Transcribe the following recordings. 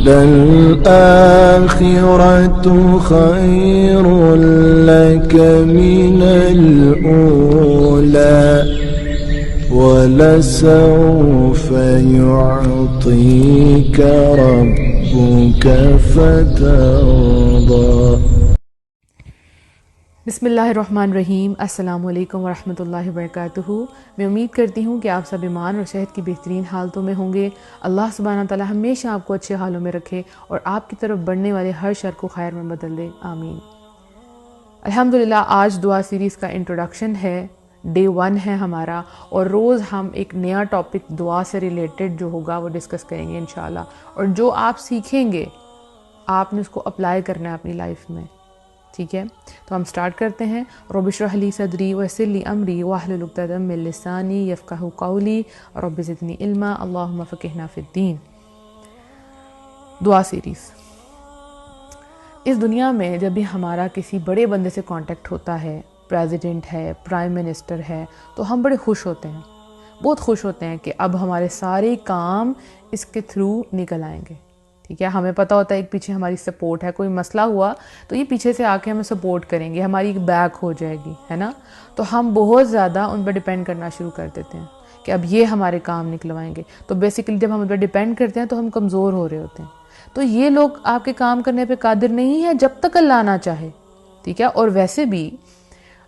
للآخرة خير لك من الأولى ولسوف يعطيك ربك فترضى۔ بسم اللہ الرحمن الرحیم۔ السلام علیکم ورحمۃ اللہ وبرکاتہ۔ میں امید کرتی ہوں کہ آپ سب ایمان اور صحت کی بہترین حالتوں میں ہوں گے۔ اللہ سبحانہ تعالی ہمیشہ آپ کو اچھے حالوں میں رکھے اور آپ کی طرف بڑھنے والے ہر شر کو خیر میں بدل دے، آمین۔ الحمدللہ آج دعا سیریز کا انٹروڈکشن ہے، ڈے 1 ہے ہمارا، اور روز ہم ایک نیا ٹاپک دعا سے ریلیٹڈ جو ہوگا وہ ڈسکس کریں گے انشاءاللہ، اور جو آپ سیکھیں گے آپ نے اس کو اپلائی کرنا ہے اپنی لائف میں، ٹھیک ہے؟ تو ہم سٹارٹ کرتے ہیں۔ رب اشرح لی صدری ویسر لی امری واحلل عقدۃ من لسانی یفقہوا قولی رب زدنی علما اللہم فقہنا فی الدین۔ دعا سیریز۔ اس دنیا میں جب بھی ہمارا کسی بڑے بندے سے کانٹیکٹ ہوتا ہے، پریزیڈنٹ ہے، پرائم منسٹر ہے، تو ہم بڑے خوش ہوتے ہیں، بہت خوش ہوتے ہیں کہ اب ہمارے سارے کام اس کے تھرو نکل آئیں گے، ٹھیک ہے؟ ہمیں پتہ ہوتا ہے ایک پیچھے ہماری سپورٹ ہے، کوئی مسئلہ ہوا تو یہ پیچھے سے آ کے ہمیں سپورٹ کریں گے، ہماری ایک بیک ہو جائے گی، ہے نا؟ تو ہم بہت زیادہ ان پہ ڈیپینڈ کرنا شروع کر دیتے ہیں کہ اب یہ ہمارے کام نکلوائیں گے۔ تو بیسیکلی جب ہم ان پہ ڈیپینڈ کرتے ہیں تو ہم کمزور ہو رہے ہوتے ہیں۔ تو یہ لوگ آپ کے کام کرنے پہ قادر نہیں ہے جب تک اللہ نہ چاہے، ٹھیک ہے؟ اور ویسے بھی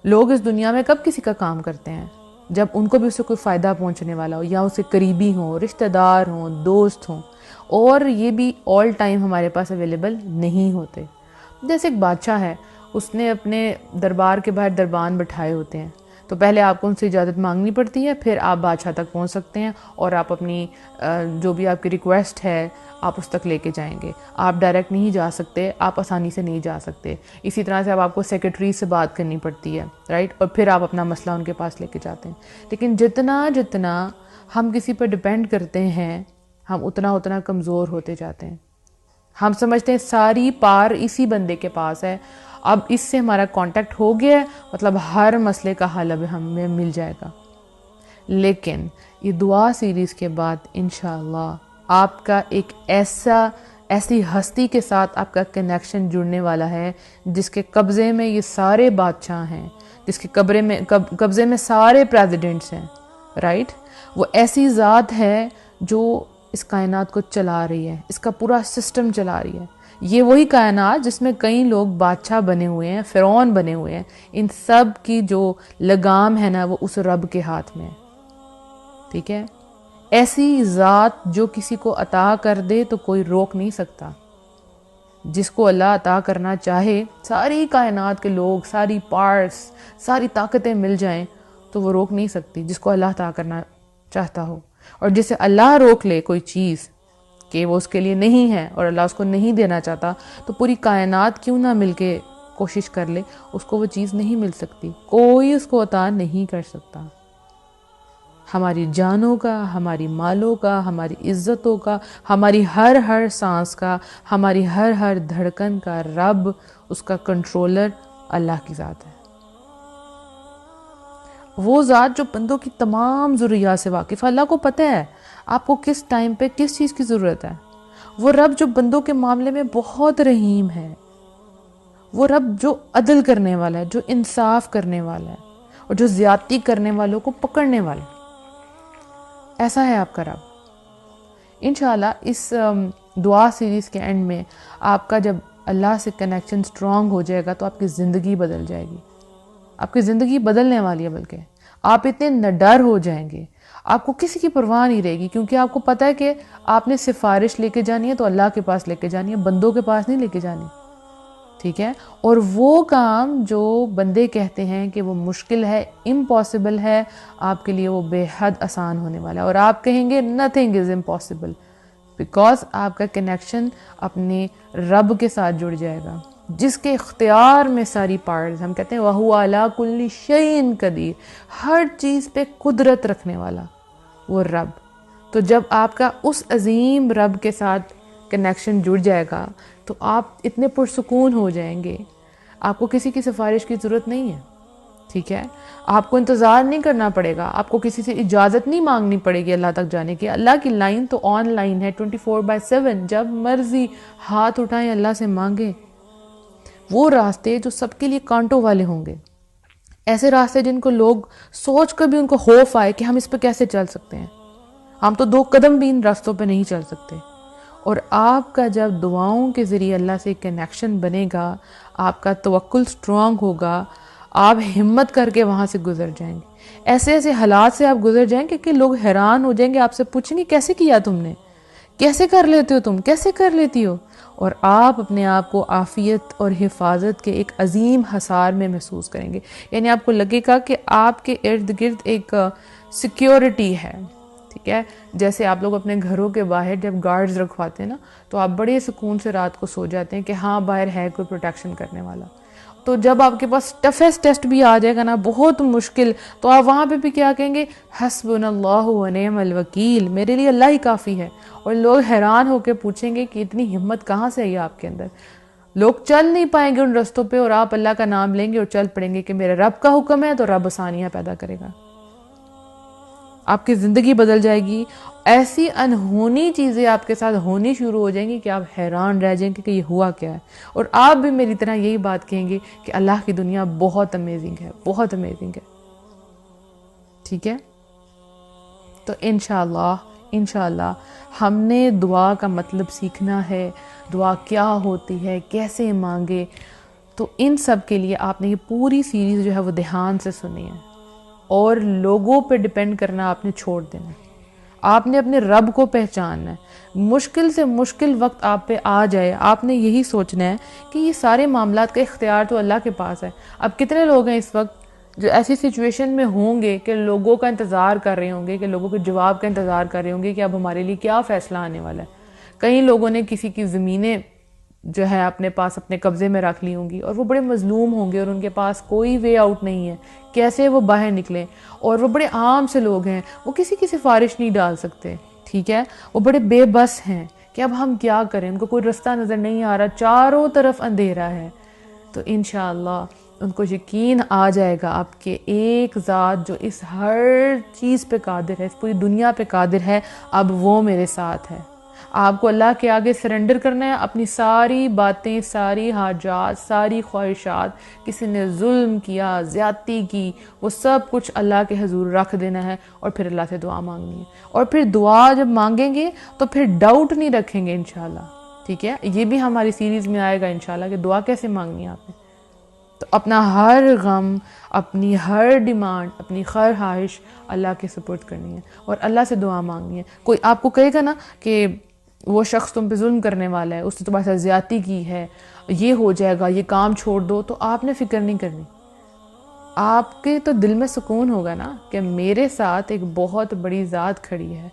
لوگ اس دنیا میں کب کسی کا کام کرتے ہیں؟ جب ان کو بھی اس سے کوئی فائدہ پہنچنے والا ہو، یا اسے قریبی ہوں، رشتہ دار ہوں، دوست ہوں، اور یہ بھی آل ٹائم ہمارے پاس اویلیبل نہیں ہوتے۔ جیسے ایک بادشاہ ہے، اس نے اپنے دربار کے باہر دربان بٹھائے ہوتے ہیں، تو پہلے آپ کو ان سے اجازت مانگنی پڑتی ہے، پھر آپ بادشاہ تک پہنچ سکتے ہیں اور آپ اپنی جو بھی آپ کی ریکویسٹ ہے آپ اس تک لے کے جائیں گے۔ آپ ڈائریکٹ نہیں جا سکتے، آپ آسانی سے نہیں جا سکتے۔ اسی طرح سے اب آپ کو سیکرٹری سے بات کرنی پڑتی ہے، رائٹ؟ اور پھر آپ اپنا مسئلہ ان کے پاس لے کے جاتے ہیں۔ لیکن جتنا ہم کسی پر ڈیپینڈ کرتے ہیں ہم اتنا کمزور ہوتے جاتے ہیں۔ ہم سمجھتے ہیں ساری پار اسی بندے کے پاس ہے، اب اس سے ہمارا کانٹیکٹ ہو گیا ہے مطلب ہر مسئلے کا حل اب ہمیں مل جائے گا۔ لیکن یہ دعا سیریز کے بعد انشاءاللہ آپ کا ایک ایسی ہستی کے ساتھ آپ کا کنیکشن جڑنے والا ہے جس کے قبضے میں یہ سارے بادشاہ ہیں، جس کے قبضے میں سارے پریزیڈنٹس ہیں، رائٹ؟ وہ ایسی ذات ہے جو اس کائنات کو چلا رہی ہے، اس کا پورا سسٹم چلا رہی ہے۔ یہ وہی کائنات جس میں کئی لوگ بادشاہ بنے ہوئے ہیں، فرعون بنے ہوئے ہیں، ان سب کی جو لگام ہے نا وہ اس رب کے ہاتھ میں ہے، ٹھیک ہے؟ ایسی ذات جو کسی کو عطا کر دے تو کوئی روک نہیں سکتا۔ جس کو اللہ عطا کرنا چاہے، ساری کائنات کے لوگ، ساری پارٹس، ساری طاقتیں مل جائیں تو وہ روک نہیں سکتی جس کو اللہ عطا کرنا چاہتا ہو۔ اور جسے اللہ روک لے کوئی چیز کہ وہ اس کے لیے نہیں ہے اور اللہ اس کو نہیں دینا چاہتا، تو پوری کائنات کیوں نہ مل کے کوشش کر لے، اس کو وہ چیز نہیں مل سکتی، کوئی اس کو عطا نہیں کر سکتا۔ ہماری جانوں کا، ہماری مالوں کا، ہماری عزتوں کا، ہماری ہر سانس کا، ہماری ہر دھڑکن کا رب، اس کا کنٹرولر اللہ کی ذات ہے۔ وہ ذات جو بندوں کی تمام ضروریات سے واقف ہے۔ اللہ کو پتہ ہے آپ کو کس ٹائم پہ کس چیز کی ضرورت ہے۔ وہ رب جو بندوں کے معاملے میں بہت رحیم ہے، وہ رب جو عدل کرنے والا ہے، جو انصاف کرنے والا ہے، اور جو زیادتی کرنے والوں کو پکڑنے والا ہے، ایسا ہے آپ کا رب۔ انشاءاللہ اس دعا سیریز کے اینڈ میں آپ کا جب اللہ سے کنیکشن سٹرونگ ہو جائے گا تو آپ کی زندگی بدل جائے گی، آپ کی زندگی بدلنے والی ہے، بلکہ آپ اتنے نڈر ہو جائیں گے، آپ کو کسی کی پرواہ نہیں رہے گی، کیونکہ آپ کو پتہ ہے کہ آپ نے سفارش لے کے جانی ہے تو اللہ کے پاس لے کے جانی ہے، بندوں کے پاس نہیں لے کے جانی، ٹھیک ہے؟ اور وہ کام جو بندے کہتے ہیں کہ وہ مشکل ہے، امپاسبل ہے، آپ کے لیے وہ بے حد آسان ہونے والا ہے، اور آپ کہیں گے nothing is impossible، بیکاز آپ کا کنیکشن اپنے رب کے ساتھ جڑ جائے گا جس کے اختیار میں ساری پارٹس، ہم کہتے ہیں وَهُوَ عَلَىٰ كُلِّ شَيْءٍ قَدِيرٌ، ہر چیز پہ قدرت رکھنے والا وہ رب۔ تو جب آپ کا اس عظیم رب کے ساتھ کنیکشن جڑ جائے گا تو آپ اتنے پرسکون ہو جائیں گے، آپ کو کسی کی سفارش کی ضرورت نہیں ہے، ٹھیک ہے، آپ کو انتظار نہیں کرنا پڑے گا، آپ کو کسی سے اجازت نہیں مانگنی پڑے گی اللہ تک جانے کی۔ اللہ کی لائن تو آن لائن ہے 24/7، جب مرضی ہاتھ اٹھائیں اللہ سے مانگیں۔ وہ راستے جو سب کے لیے کانٹوں والے ہوں گے، ایسے راستے جن کو لوگ سوچ کر بھی ان کو خوف آئے کہ ہم اس پہ کیسے چل سکتے ہیں، ہم تو 2 قدم بھی ان راستوں پہ نہیں چل سکتے۔ اور آپ کا جب دعاؤں کے ذریعے اللہ سے کنیکشن بنے گا، آپ کا توکل سٹرونگ ہوگا، آپ ہمت کر کے وہاں سے گزر جائیں گے۔ ایسے ایسے حالات سے آپ گزر جائیں گے کہ لوگ حیران ہو جائیں گے، آپ سے پوچھیں گے کیسے کیا تم نے، کیسے کر لیتے ہو تم، کیسے کر لیتی ہو؟ اور آپ اپنے آپ کو عافیت اور حفاظت کے ایک عظیم حصار میں محسوس کریں گے، یعنی آپ کو لگے گا کہ آپ کے ارد گرد ایک سیکیورٹی ہے، ٹھیک ہے؟ جیسے آپ لوگ اپنے گھروں کے باہر جب گارڈز رکھواتے ہیں نا، تو آپ بڑے سکون سے رات کو سو جاتے ہیں کہ ہاں باہر ہے کوئی پروٹیکشن کرنے والا۔ تو جب آپ کے پاس ٹفیسٹ ٹیسٹ بھی آ جائے گا نا، بہت مشکل، تو آپ وہاں پہ بھی کیا کہیں گے؟ حسبنا اللہ و نعم الوکیل، میرے لیے اللہ ہی کافی ہے۔ اور لوگ حیران ہو کے پوچھیں گے کہ اتنی ہمت کہاں سے آئی آپ کے اندر؟ لوگ چل نہیں پائیں گے ان رستوں پہ، اور آپ اللہ کا نام لیں گے اور چل پڑیں گے کہ میرے رب کا حکم ہے تو رب آسانیاں پیدا کرے گا۔ آپ کی زندگی بدل جائے گی، ایسی انہونی چیزیں آپ کے ساتھ ہونی شروع ہو جائیں گی کہ آپ حیران رہ جائیں گے کہ یہ ہوا کیا ہے۔ اور آپ بھی میری طرح یہی بات کہیں گے کہ اللہ کی دنیا بہت امیزنگ ہے، بہت امیزنگ ہے، ٹھیک ہے؟ تو انشاءاللہ ہم نے دعا کا مطلب سیکھنا ہے، دعا کیا ہوتی ہے، کیسے مانگے۔ تو ان سب کے لیے آپ نے یہ پوری سیریز جو ہے وہ دھیان سے سنی ہے، اور لوگوں پہ ڈیپینڈ کرنا آپ نے چھوڑ دینا ہے۔ آپ نے اپنے رب کو پہچاننا ہے۔ مشکل سے مشکل وقت آپ پہ آ جائے، آپ نے یہی سوچنا ہے کہ یہ سارے معاملات کا اختیار تو اللہ کے پاس ہے۔ اب کتنے لوگ ہیں اس وقت جو ایسی سچویشن میں ہوں گے کہ لوگوں کا انتظار کر رہے ہوں گے، کہ لوگوں کے جواب کا انتظار کر رہے ہوں گے کہ اب ہمارے لیے کیا فیصلہ آنے والا ہے۔ کئی لوگوں نے کسی کی زمینیں جو ہے اپنے پاس اپنے قبضے میں رکھ لی ہوں گی، اور وہ بڑے مظلوم ہوں گے اور ان کے پاس کوئی وے آؤٹ نہیں ہے، کیسے وہ باہر نکلیں۔ اور وہ بڑے عام سے لوگ ہیں، وہ کسی کی سفارش نہیں ڈال سکتے، ٹھیک ہے؟ وہ بڑے بے بس ہیں کہ اب ہم کیا کریں، ان کو کوئی رستہ نظر نہیں آ رہا، چاروں طرف اندھیرا ہے۔ تو انشاءاللہ ان کو یقین آ جائے گا آپ کے ایک ذات جو اس ہر چیز پہ قادر ہے، اس پوری دنیا پہ قادر ہے، اب وہ میرے ساتھ ہے۔ آپ کو اللہ کے آگے سرنڈر کرنا ہے، اپنی ساری باتیں، ساری حاجات، ساری خواہشات، کسی نے ظلم کیا، زیادتی کی، وہ سب کچھ اللہ کے حضور رکھ دینا ہے، اور پھر اللہ سے دعا مانگنی ہے۔ اور پھر دعا جب مانگیں گے تو پھر ڈاؤٹ نہیں رکھیں گے انشاءاللہ، ٹھیک ہے؟ یہ بھی ہماری سیریز میں آئے گا انشاءاللہ کہ دعا کیسے مانگنی ہے آپ نے۔ تو اپنا ہر غم، اپنی ہر ڈیمانڈ، اپنی ہر خواہش اللہ کے سپرد کرنی ہے، اور اللہ سے دعا مانگنی ہے۔ کوئی آپ کو کہے گا نا کہ وہ شخص تم پہ ظلم کرنے والا ہے، اس نے تمہارے ساتھ زیادتی کی ہے، یہ ہو جائے گا، یہ کام چھوڑ دو، تو آپ نے فکر نہیں کرنی۔ آپ کے تو دل میں سکون ہوگا نا کہ میرے ساتھ ایک بہت بڑی ذات کھڑی ہے،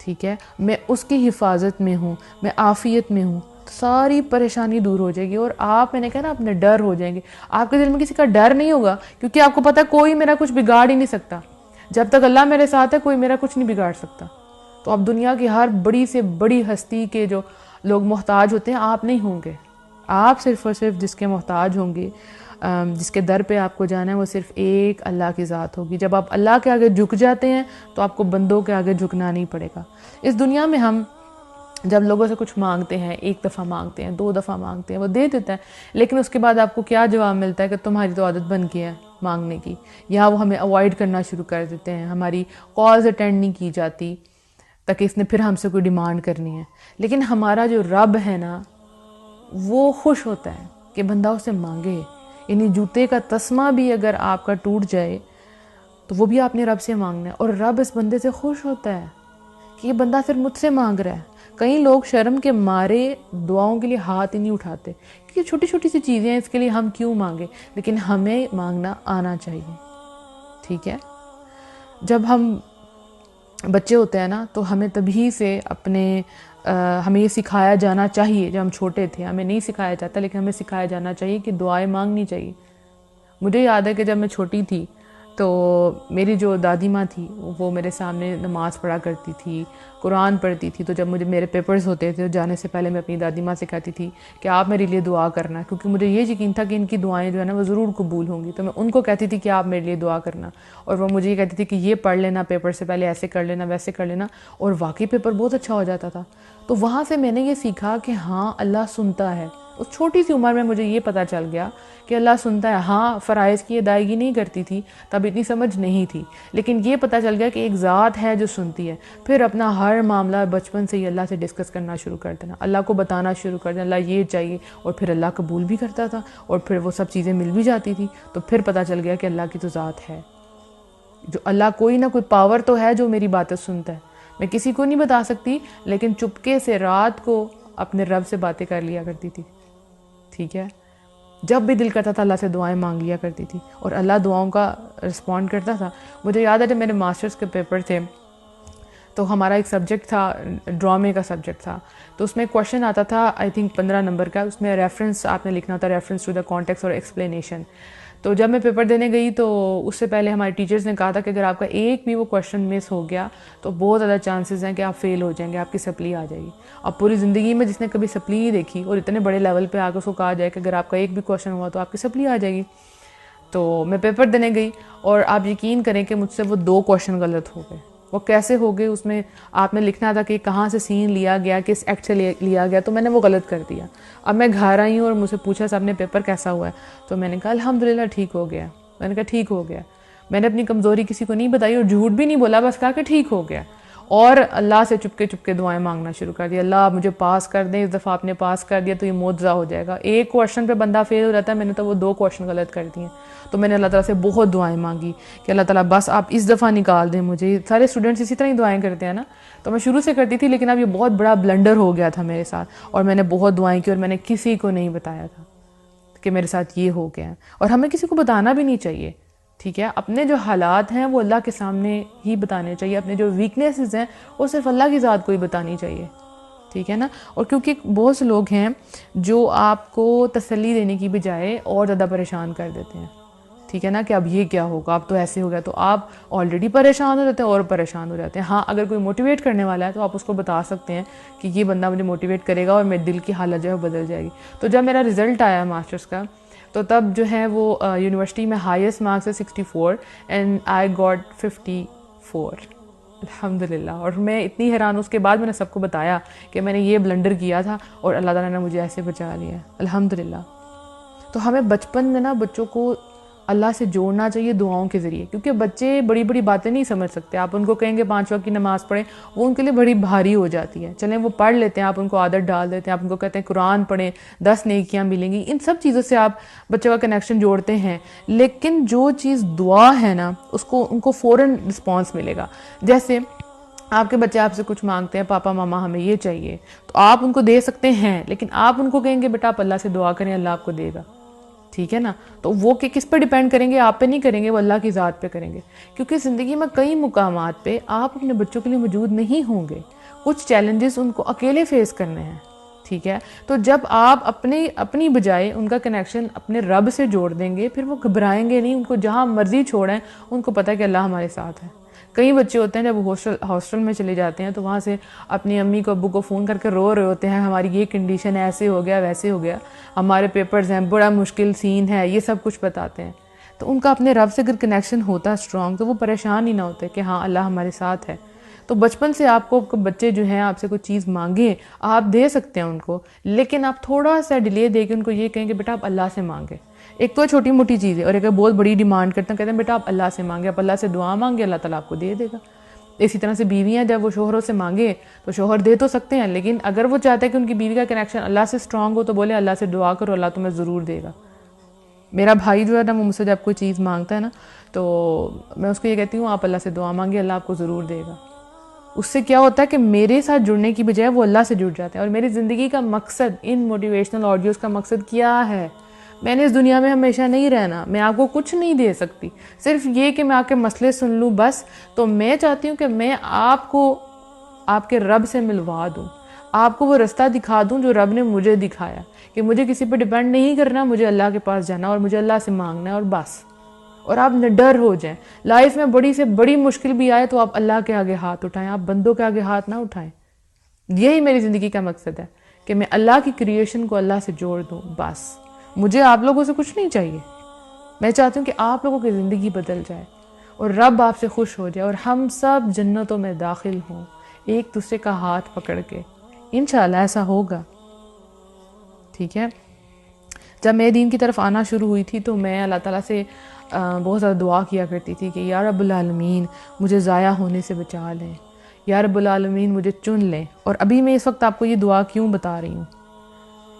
ٹھیک ہے؟ میں اس کی حفاظت میں ہوں، میں عافیت میں ہوں، ساری پریشانی دور ہو جائے گی۔ اور آپ، میں نے کہا نا، اپنے ڈر ہو جائیں گے، آپ کے دل میں کسی کا ڈر نہیں ہوگا، کیونکہ آپ کو پتہ ہے کوئی میرا کچھ بگاڑ ہی نہیں سکتا۔ جب تک اللہ میرے ساتھ ہے کوئی میرا کچھ نہیں بگاڑ سکتا۔ تو اب دنیا کی ہر بڑی سے بڑی ہستی کے جو لوگ محتاج ہوتے ہیں، آپ نہیں ہوں گے۔ آپ صرف اور صرف جس کے محتاج ہوں گے، جس کے در پہ آپ کو جانا ہے، وہ صرف ایک اللہ کی ذات ہوگی۔ جب آپ اللہ کے آگے جھک جاتے ہیں تو آپ کو بندوں کے آگے جھکنا نہیں پڑے گا۔ اس دنیا میں ہم جب لوگوں سے کچھ مانگتے ہیں، 1 دفعہ مانگتے ہیں، 2 دفعہ مانگتے ہیں، وہ دے دیتا ہے، لیکن اس کے بعد آپ کو کیا جواب ملتا ہے کہ تمہاری تو عادت بن گئی ہے مانگنے کی، یا وہ ہمیں اوائڈ کرنا شروع کر دیتے ہیں، ہماری کالز اٹینڈ نہیں کی جاتی تاکہ اس نے پھر ہم سے کوئی ڈیمانڈ کرنی ہے۔ لیکن ہمارا جو رب ہے نا، وہ خوش ہوتا ہے کہ بندہ اسے مانگے، یعنی جوتے کا تسمہ بھی اگر آپ کا ٹوٹ جائے تو وہ بھی آپ نے رب سے مانگنا ہے، اور رب اس بندے سے خوش ہوتا ہے کہ یہ بندہ صرف مجھ سے مانگ رہا ہے۔ کئی لوگ شرم کے مارے دعاؤں کے لیے ہاتھ ہی نہیں اٹھاتے کہ یہ چھوٹی چھوٹی سی چیزیں ہیں، اس کے لیے ہم کیوں مانگے، لیکن ہمیں مانگنا آنا چاہیے، ٹھیک ہے؟ جب ہم بچے ہوتے ہیں نا تو ہمیں تبھی سے ہمیں یہ سکھایا جانا چاہیے، جب ہم چھوٹے تھے ہمیں نہیں سکھایا جاتا، لیکن ہمیں سکھایا جانا چاہیے کہ دعائیں مانگنی چاہیے۔ مجھے یاد ہے کہ جب میں چھوٹی تھی تو میری جو دادی ماں تھی وہ میرے سامنے نماز پڑھا کرتی تھی، قرآن پڑھتی تھی. تو جب مجھے میرے پیپرز ہوتے تھے تو جانے سے پہلے میں اپنی دادی ماں سے کہتی تھی کہ آپ میرے لیے دعا کرنا، کیونکہ مجھے یہ یقین تھا کہ ان کی دعائیں جو ہے نا وہ ضرور قبول ہوں گی. تو میں ان کو کہتی تھی کہ آپ میرے لیے دعا کرنا، اور وہ مجھے یہ کہتی تھی کہ یہ پڑھ لینا پیپر سے پہلے، ایسے کر لینا ویسے کر لینا، اور واقعی پیپر بہت اچھا ہو جاتا تھا. تو وہاں سے میں نے یہ سیکھا کہ ہاں اللہ سنتا ہے. اس چھوٹی سی عمر میں مجھے یہ پتہ چل گیا کہ اللہ سنتا ہے. ہاں فرائض کی ادائیگی نہیں کرتی تھی تب، اتنی سمجھ نہیں تھی، لیکن یہ پتہ چل گیا کہ ایک ذات ہے جو سنتی ہے. پھر اپنا ہر معاملہ بچپن سے ہی اللہ سے ڈسکس کرنا شروع کر دینا، اللہ کو بتانا شروع کر دینا اللہ یہ چاہیے، اور پھر اللہ قبول بھی کرتا تھا اور پھر وہ سب چیزیں مل بھی جاتی تھی. تو پھر پتہ چل گیا کہ اللہ کی تو ذات ہے، جو اللہ کوئی نہ کوئی پاور تو ہے جو میری باتیں سنتا ہے. میں کسی کو نہیں بتا سکتی، لیکن چپکے سے رات کو اپنے رب سے باتیں کر لیا کرتی تھی. ٹھیک ہے، جب بھی دل کرتا تھا اللہ سے دعائیں مانگ لیا کرتی تھی، اور اللہ دعاؤں کا رسپونڈ کرتا تھا. مجھے یاد ہے جب میرے ماسٹرز کے پیپر تھے تو ہمارا ایک سبجیکٹ تھا، ڈرامے کا سبجیکٹ تھا. تو اس میں کویشچن آتا تھا آئی تھنک 15 نمبر کا. اس میں ریفرنس آپ نے لکھنا تھا، ریفرنس ٹو دا کانٹیکسٹ اور ایکسپلینیشن. تو جب میں پیپر دینے گئی تو اس سے پہلے ہمارے ٹیچرز نے کہا تھا کہ اگر آپ کا ایک بھی وہ کویشچن مس ہو گیا تو بہت زیادہ چانسز ہیں کہ آپ فیل ہو جائیں گے، آپ کی سپلی آ جائے گی. اب پوری زندگی میں جس نے کبھی سپلی نہیں دیکھی اور اتنے بڑے لیول پہ آ کے اس کو کہا جائے کہ اگر آپ کا ایک بھی کویشچن ہوا تو آپ کی سپلی آ جائے گی. تو میں پیپر دینے گئی اور آپ یقین کریں کہ مجھ سے وہ 2 کویشچن غلط ہو گئے. وہ کیسے ہو گئے؟ اس میں آپ نے لکھنا تھا کہ کہاں سے سین لیا گیا، کس ایکٹ سے لیا گیا، تو میں نے وہ غلط کر دیا. اب میں گھر آئی ہوں اور مجھ سے پوچھا صاحب نے پیپر کیسا ہوا ہے، تو میں نے کہا الحمدللہ ٹھیک ہو گیا. میں نے کہا ٹھیک ہو گیا. میں نے اپنی کمزوری کسی کو نہیں بتائی اور جھوٹ بھی نہیں بولا، بس کہا کہ ٹھیک ہو گیا. اور اللہ سے چپکے دعائیں مانگنا شروع کر دیا، اللہ آپ مجھے پاس کر دیں، اس دفعہ آپ نے پاس کر دیا تو یہ معجزہ ہو جائے گا. ایک کویشچن پہ بندہ فیل ہو جاتا ہے، میں نے تو وہ 2 کویشچن غلط کر دیے. تو میں نے اللہ تعالیٰ سے بہت دعائیں مانگی کہ اللہ تعالیٰ بس آپ اس دفعہ نکال دیں مجھے. سارے اسٹوڈنٹس اسی طرح ہی دعائیں کرتے ہیں نا، تو میں شروع سے کرتی تھی، لیکن اب یہ بہت بڑا بلنڈر ہو گیا تھا میرے ساتھ، اور میں نے بہت دعائیں کی اور میں نے کسی کو نہیں بتایا تھا کہ میرے ساتھ یہ ہو گیا. اور ہمیں کسی کو بتانا بھی نہیں چاہیے. ٹھیک ہے، اپنے جو حالات ہیں وہ اللہ کے سامنے ہی بتانے چاہیے، اپنے جو ویکنیسز ہیں وہ صرف اللہ کی ذات کو ہی بتانی چاہیے. ٹھیک ہے نا. اور کیونکہ بہت سے لوگ ہیں جو آپ کو تسلی دینے کی بجائے اور زیادہ پریشان کر دیتے ہیں. ٹھیک ہے نا، کہ اب یہ کیا ہوگا، اب تو ایسے ہو گیا، تو آپ آلریڈی پریشان ہو جاتے ہیں اور پریشان ہو جاتے ہیں. ہاں اگر کوئی موٹیویٹ کرنے والا ہے تو آپ اس کو بتا سکتے ہیں کہ یہ بندہ مجھے موٹیویٹ کرے گا اور میرے دل کی حالت جو ہے بدل جائے گی. تو جب میرا رزلٹ آیا ماسٹرز کا تو تب جو ہے وہ یونیورسٹی میں ہائیسٹ مارکس ہے 64 اینڈ آئی گاٹ 54 الحمدللہ. اور میں اتنی حیران ہوں، اس کے بعد میں نے سب کو بتایا کہ میں نے یہ بلنڈر کیا تھا اور اللہ تعالیٰ نے مجھے ایسے بچا لیا الحمدللہ. تو ہمیں بچپن میں نا بچوں کو اللہ سے جوڑنا چاہیے دعاؤں کے ذریعے، کیونکہ بچے بڑی بڑی باتیں نہیں سمجھ سکتے. آپ ان کو کہیں گے 5 وقت کی نماز پڑھیں، وہ ان کے لیے بڑی بھاری ہو جاتی ہے. چلیں وہ پڑھ لیتے ہیں، آپ ان کو عادت ڈال دیتے ہیں، آپ ان کو کہتے ہیں قرآن پڑھیں 10 نیکیاں ملیں گی. ان سب چیزوں سے آپ بچوں کا کنیکشن جوڑتے ہیں، لیکن جو چیز دعا ہے نا اس کو ان کو فوراً رسپانس ملے گا. جیسے آپ کے بچے آپ سے کچھ مانگتے ہیں، پاپا ماما ہمیں یہ چاہیے، تو آپ ان کو دے سکتے ہیں، لیکن آپ ان کو کہیں گے بیٹا آپ اللہ سے دعا کریں، اللہ آپ کو دے گا. ٹھیک ہے نا. تو وہ کہ کس پہ ڈیپینڈ کریں گے؟ آپ پہ نہیں کریں گے، وہ اللہ کی ذات پہ کریں گے. کیونکہ زندگی میں کئی مقامات پہ آپ اپنے بچوں کے لیے موجود نہیں ہوں گے، کچھ چیلنجز ان کو اکیلے فیس کرنے ہیں. ٹھیک ہے، تو جب آپ اپنی بجائے ان کا کنیکشن اپنے رب سے جوڑ دیں گے، پھر وہ گھبرائیں گے نہیں. ان کو جہاں مرضی چھوڑیں، ان کو پتہ ہے کہ اللہ ہمارے ساتھ ہے. کئی بچے ہوتے ہیں جب وہ ہاسٹل میں چلے جاتے ہیں تو وہاں سے اپنی امی کو ابو کو فون کر کے رو رہے ہوتے ہیں، ہماری یہ کنڈیشن ہے، ایسے ہو گیا ویسے ہو گیا، ہمارے پیپرز ہیں، بڑا مشکل سین ہے، یہ سب کچھ بتاتے ہیں. تو ان کا اپنے رب سے اگر کنیکشن ہوتا اسٹرانگ تو وہ پریشان ہی نہ ہوتے کہ ہاں اللہ ہمارے ساتھ ہے. تو بچپن سے آپ کو بچے جو ہیں آپ سے کوئی چیز مانگیں، آپ دے سکتے ہیں ان کو، لیکن آپ تھوڑا سا ڈیلے دے کے ان کو یہ کہیں کہ بیٹا آپ اللہ سے مانگیں. ایک تو چھوٹی موٹی چیز ہے، اور ایک بہت بڑی ڈیمانڈ کرتے ہیں، کہتے ہیں بیٹا آپ اللہ سے مانگیں، آپ اللہ سے دعا مانگے، اللہ تعالیٰ آپ کو دے دے گا. اسی طرح سے بیویاں جب وہ شوہروں سے مانگے تو شوہر دے تو سکتے ہیں، لیکن اگر وہ چاہتے ہیں کہ ان کی بیوی کا کنیکشن اللہ سے اسٹرانگ ہو تو بولے اللہ سے دعا کرو، اللہ تمہیں ضرور دے گا. میرا بھائی جو ہے نا وہ مجھ سے جب کوئی چیز مانگتا ہے نا تو میں اس کو یہ کہتی ہوں آپ اللہ سے دعا مانگے، اللہ آپ کو ضرور دے گا. اس سے کیا ہوتا ہے کہ میرے ساتھ جڑنے کی بجائے وہ اللہ سے جڑ جاتے ہیں. اور میری زندگی کا مقصد ان موٹیویشنل آڈیوز کا مقصد کیا ہے؟ میں نے اس دنیا میں ہمیشہ نہیں رہنا، میں آپ کو کچھ نہیں دے سکتی، صرف یہ کہ میں آپ کے مسئلے سن لوں بس. تو میں چاہتی ہوں کہ میں آپ کو آپ کے رب سے ملوا دوں، آپ کو وہ رستہ دکھا دوں جو رب نے مجھے دکھایا، کہ مجھے کسی پہ ڈیپینڈ نہیں کرنا، مجھے اللہ کے پاس جانا اور مجھے اللہ سے مانگنا ہے اور بس. اور آپ نڈر ہو جائیں. لائف میں بڑی سے بڑی مشکل بھی آئے تو آپ اللہ کے آگے ہاتھ اٹھائیں, آپ بندوں کے آگے ہاتھ نہ اٹھائیں. یہی میری زندگی کا مقصد ہے کہ میں اللہ کی کریشن کو اللہ سے جوڑ دوں. بس مجھے آپ لوگوں سے کچھ نہیں چاہیے. میں چاہتی ہوں کہ آپ لوگوں کی زندگی بدل جائے اور رب آپ سے خوش ہو جائے اور ہم سب جنتوں میں داخل ہوں ایک دوسرے کا ہاتھ پکڑ کے. انشاءاللہ ایسا ہوگا. ٹھیک ہے. جب میں دین کی طرف آنا شروع ہوئی تھی تو میں اللہ تعالیٰ سے بہت زیادہ دعا کیا کرتی تھی کہ یا رب العالمین مجھے ضائع ہونے سے بچا لیں, یا رب العالمین مجھے چن لیں. اور ابھی میں اس وقت آپ کو یہ دعا کیوں بتا رہی ہوں,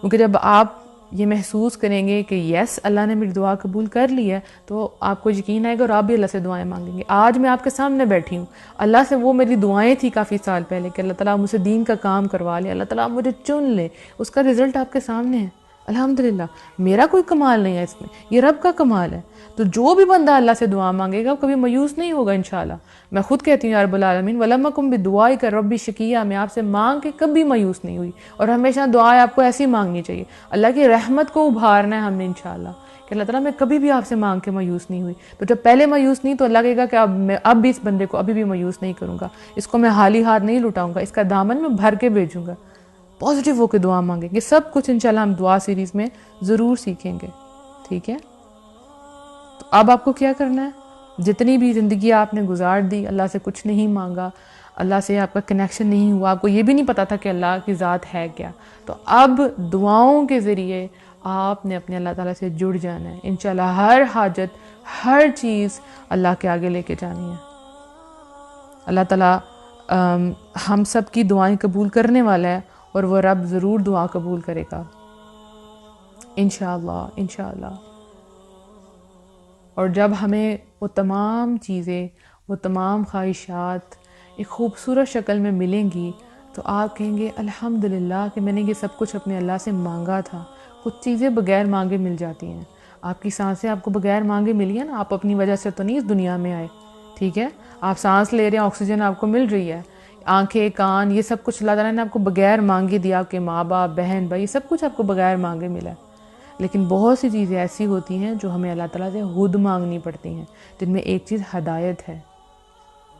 کیونکہ جب آپ یہ محسوس کریں گے کہ یس اللہ نے میری دعا قبول کر لی ہے تو آپ کو یقین آئے گا اور آپ بھی اللہ سے دعائیں مانگیں گے. آج میں آپ کے سامنے بیٹھی ہوں, اللہ سے وہ میری دعائیں تھی کافی سال پہلے کہ اللہ تعالیٰ مجھ سے دین کا کام کروا لیں, اللہ تعالیٰ مجھے چن لیں. اس کا رزلٹ آپ کے سامنے ہے الحمدللہ. میرا کوئی کمال نہیں ہے اس میں, یہ رب کا کمال ہے. تو جو بھی بندہ اللہ سے دعا مانگے گا کبھی مایوس نہیں ہوگا انشاءاللہ. میں خود کہتی ہوں یا رب العالمین وَلَمْ أَكُنْ بِدُعَائِكَ رَبِّ شَقِيًّا, میں آپ سے مانگ کے کبھی مایوس نہیں ہوئی. اور ہمیشہ دعائیں آپ کو ایسی مانگنی چاہیے. اللہ کی رحمت کو ابھارنا ہے ہم نے انشاءاللہ کہ اللہ تعالیٰ میں کبھی بھی آپ سے مانگ کے مایوس نہیں ہوئی. تو جب پہلے مایوس نہیں تو اللہ کہے گا کہ اب بھی اس بندے کو ابھی بھی مایوس نہیں کروں گا, اس کو میں خالی ہاتھ نہیں لٹاؤں گا, اس کا دامن میں بھر کے بھیجوں گا. پازیٹیو ہو کے دعا مانگیں گے. سب کچھ انشاءاللہ ہم دعا سیریز میں ضرور سیکھیں گے. ٹھیک ہے. تو اب آپ کو کیا کرنا ہے, جتنی بھی زندگی آپ نے گزار دی اللہ سے کچھ نہیں مانگا, اللہ سے آپ کا کنیکشن نہیں ہوا, آپ کو یہ بھی نہیں پتا تھا کہ اللہ کی ذات ہے کیا, تو اب دعاؤں کے ذریعے آپ نے اپنے اللہ تعالیٰ سے جڑ جانا ہے. انشاءاللہ ہر حاجت ہر چیز اللہ کے آگے لے کے جانی ہے. اللہ تعالیٰ ہم سب کی دعائیں قبول کرنے والا ہے اور وہ رب ضرور دعا قبول کرے گا انشاءاللہ انشاءاللہ. اور جب ہمیں وہ تمام چیزیں, وہ تمام خواہشات ایک خوبصورت شکل میں ملیں گی تو آپ کہیں گے الحمدللہ کہ میں نے یہ سب کچھ اپنے اللہ سے مانگا تھا. کچھ چیزیں بغیر مانگے مل جاتی ہیں. آپ کی سانسیں آپ کو بغیر مانگے ملی ہیں نا, آپ اپنی وجہ سے تو نہیں اس دنیا میں آئے. ٹھیک ہے. آپ سانس لے رہے ہیں, آکسیجن آپ کو مل رہی ہے, آنکھیں کان یہ سب کچھ اللہ تعالیٰ نے آپ کو بغیر مانگے دیا. آپ کے ماں باپ بہن بھائی سب کچھ آپ کو بغیر مانگے ملا ہے. لیکن بہت سی چیزیں ایسی ہوتی ہیں جو ہمیں اللہ تعالیٰ سے خود مانگنی پڑتی ہیں, جن میں ایک چیز ہدایت ہے.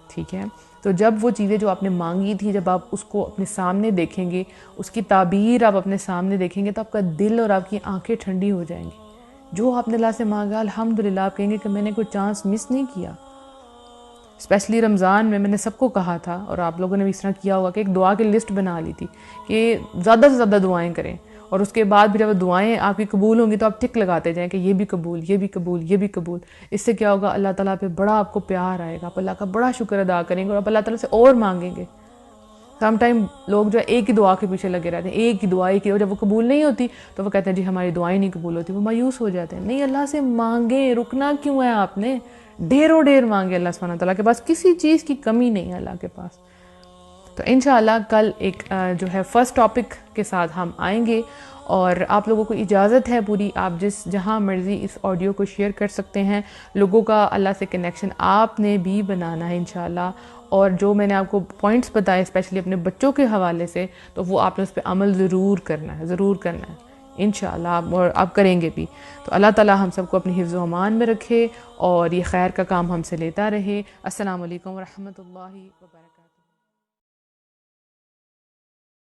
ٹھیک ہے. تو جب وہ چیزیں جو آپ نے مانگی تھی جب آپ اس کو اپنے سامنے دیکھیں گے, اس کی تعبیر آپ اپنے سامنے دیکھیں گے تو آپ کا دل اور آپ کی آنکھیں ٹھنڈی ہو جائیں گی. جو آپ نے اللہ سے مانگا الحمدللہ آپ کہیں گے کہ میں نے کوئی چانس مس نہیں کیا. اسپیشلی رمضان میں نے سب کو کہا تھا اور آپ لوگوں نے بھی اس طرح کیا ہوگا کہ ایک دعا کی لسٹ بنا لی تھی کہ زیادہ سے زیادہ دعائیں کریں, اور اس کے بعد بھی جب دعائیں آپ کی قبول ہوں گی تو آپ ٹک لگاتے جائیں کہ یہ بھی قبول, یہ بھی قبول, یہ بھی قبول. اس سے کیا ہوگا اللہ تعالیٰ پہ بڑا آپ کو پیار آئے گا, آپ اللہ کا بڑا شکر ادا کریں گے اور آپ اللہ تعالیٰ سے اور مانگیں گے. سم ٹائم لوگ جو ہے ایک ہی دعا کے پیچھے لگے رہتے ہیں, ایک ہی دعا, ایک ہی, اور جب وہ قبول نہیں ہوتی تو وہ کہتے ہیں جی ہماری دعائیں نہیں قبول ہوتی, وہ مایوس ہو جاتے ہیں. نہیں, اللہ سے مانگیں, رکنا کیوں ہے آپ نے, ڈھیروں ڈھیر مانگے. اللہ سبحانہ تعالیٰ کے پاس کسی چیز کی کمی نہیں ہے اللہ کے پاس. تو انشاءاللہ کل ایک جو ہے فرسٹ ٹاپک کے ساتھ ہم آئیں گے, اور آپ لوگوں کو اجازت ہے پوری, آپ جہاں مرضی اس آڈیو کو شیئر کر سکتے ہیں. لوگوں کا اللہ سے کنیکشن آپ نے بھی بنانا ہے انشاءاللہ. اور جو میں نے آپ کو پوائنٹس بتائے اسپیشلی اپنے بچوں کے حوالے سے, تو وہ آپ نے اس پہ عمل ضرور کرنا ہے, ضرور کرنا ہے انشاءاللہ, اور آپ کریں گے بھی. تو اللہ تعالیٰ ہم سب کو اپنی حفظ و امان میں رکھے اور یہ خیر کا کام ہم سے لیتا رہے. السلام علیکم ورحمۃ اللہ وبرکاتہ.